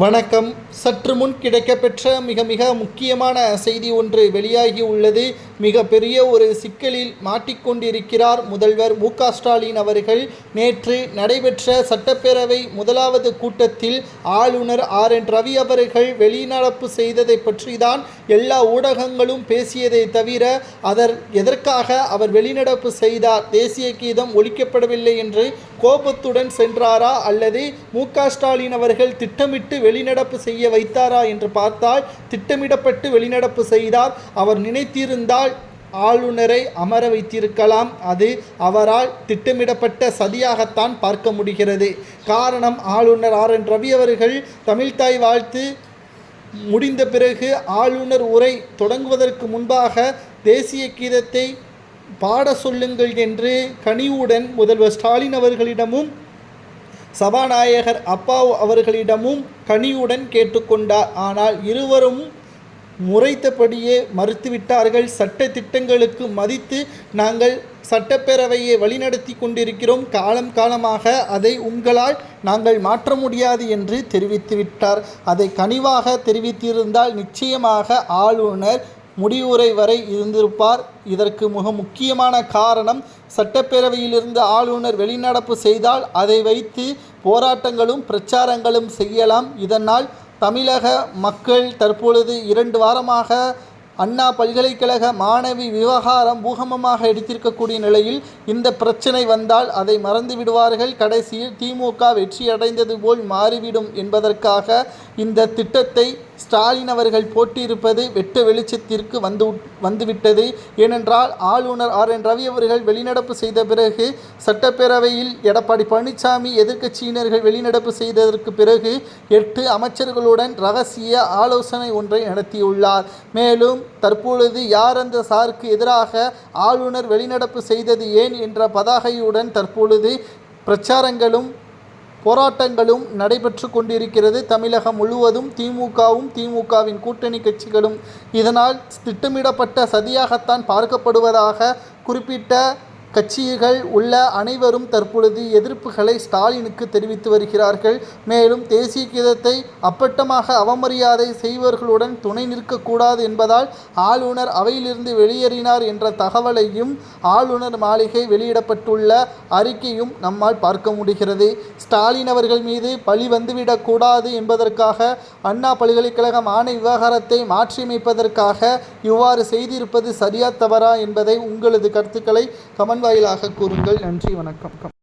வணக்கம். சற்று முன் கிடைக்கப்பெற்ற மிக முக்கியமான செய்தி ஒன்று வெளியாகி உள்ளது. மிகப்பெரிய ஒரு சிக்கலில் மாட்டிக்கொண்டிருக்கிறார் முதல்வர் மு.க.ஸ்டாலின் அவர்கள். நேற்று நடைபெற்ற சட்டப்பேரவை முதலாவது கூட்டத்தில் ஆளுநர் ஆர்.என்.ரவி அவர்கள் வெளிநடப்பு செய்ததை பற்றிதான் எல்லா ஊடகங்களும் பேசியதை தவிர, எதற்காக அவர் வெளிநடப்பு செய்தார், தேசிய கீதம் ஒலிக்கப்படவில்லை என்று கோபத்துடன் சென்றாரா அல்லது மு.க.ஸ்டாலின் அவர்கள் திட்டமிட்டு வெளிநடப்பு செய்ய வைத்தாரா என்று பார்த்தால் திட்டமிடப்பட்டு வெளிநடப்பு செய்தார். அவர் நினைத்திருந்தால் ஆளுநரை அமர வைத்திருக்கலாம். அது அவரால் திட்டமிடப்பட்ட சதியாகத்தான் பார்க்க முடிகிறது. காரணம், ஆளுநர் ஆர்.என்.ரவி அவர்கள் தமிழ்த்தாய் வாழ்த்து முடிந்த பிறகு ஆளுநர் உரை தொடங்குவதற்கு முன்பாக தேசிய கீதத்தை பாட சொல்லுங்கள் என்று கனிவுடன் முதல்வர் ஸ்டாலின் அவர்களிடமும் சபாநாயகர் அப்பாவு அவர்களிடமும் கனிவுடன் கேட்டுக்கொண்டார். ஆனால் இருவரும் முறைத்தபடியே மறுத்துவிட்டார்கள். சட்ட திட்டங்களுக்கு மதித்து நாங்கள் சட்டப்பேரவையை வழிநடத்தி கொண்டிருக்கிறோம், காலமாக அதை உங்களால் நாங்கள் மாற்ற முடியாது என்று தெரிவித்துவிட்டார். அதை கனிவாக தெரிவித்திருந்தால் நிச்சயமாக ஆளுநர் முடிவுரை வரை இருந்திருப்பார். இதற்கு மிக முக்கியமான காரணம், சட்டப்பேரவையிலிருந்து ஆளுநர் வெளிநடப்பு செய்தால் அதை வைத்து போராட்டங்களும் பிரச்சாரங்களும் செய்யலாம். இதனால் தமிழக மக்கள் தற்பொழுது 2 வாரமாக அண்ணா பல்கலைக்கழக மாணவி விவகாரம் பூகம்பமாக எடுத்திருக்கக்கூடிய நிலையில் இந்த பிரச்சனை வந்தால் அதை மறந்து விடுவார்கள். கடைசியில் திமுக வெற்றியடைந்தது போல் மாறிவிடும் என்பதற்காக இந்த திட்டத்தை ஸ்டாலின் அவர்கள் போட்டியிருப்பது வெட்ட வெளிச்சத்திற்கு வந்துவிட்டது. ஏனென்றால் ஆளுநர் ஆர்.என்.ரவி அவர்கள் வெளிநடப்பு செய்த பிறகு சட்டப்பேரவையில் எடப்பாடி பழனிசாமி எதிர்க்கட்சியினர்கள் வெளிநடப்பு செய்ததற்கு பிறகு 8 அமைச்சர்களுடன் ரகசிய ஆலோசனை ஒன்றை நடத்தியுள்ளார். மேலும் தற்பொழுது யார் அந்த சாருக்கு எதிராக ஆளுநர் வெளிநடப்பு செய்தது ஏன் என்ற பதாகையுடன் தற்பொழுது பிரச்சாரங்களும் போராட்டங்களும் நடைபெற்று கொண்டிருக்கிறது தமிழகம் முழுவதும். திமுகவின் கூட்டணி கட்சிகளும் இதனால் திட்டமிடப்பட்ட சதியாகத்தான் பார்க்கப்படுவதாக குறிப்பிட்ட கட்சிகள் உள்ள அனைவரும் தற்பொழுது எதிர்ப்புகளை ஸ்டாலினுக்கு தெரிவித்து வருகிறார்கள். மேலும் தேசிய கீதத்தை அப்பட்டமாக அவமரியாதை செய்வர்களுடன் துணை நிற்கக்கூடாது என்பதால் ஆளுநர் அவையிலிருந்து வெளியேறினார் என்ற தகவலையும் ஆளுநர் மாளிகை வெளியிடப்பட்டுள்ள அறிக்கையும் நம்மால் பார்க்க முடிகிறது. ஸ்டாலின் அவர்கள் மீது பழி வந்துவிடக்கூடாது என்பதற்காக அண்ணா பல்கலைக்கழக மாணவி விவகாரத்தை மாற்றியமைப்பதற்காக இவ்வாறு செய்திருப்பது சரியா தவறா என்பதை உங்களது கருத்துக்களை கமெண்ட் வாயிலாக கூறுங்கள். நன்றி, வணக்கம்.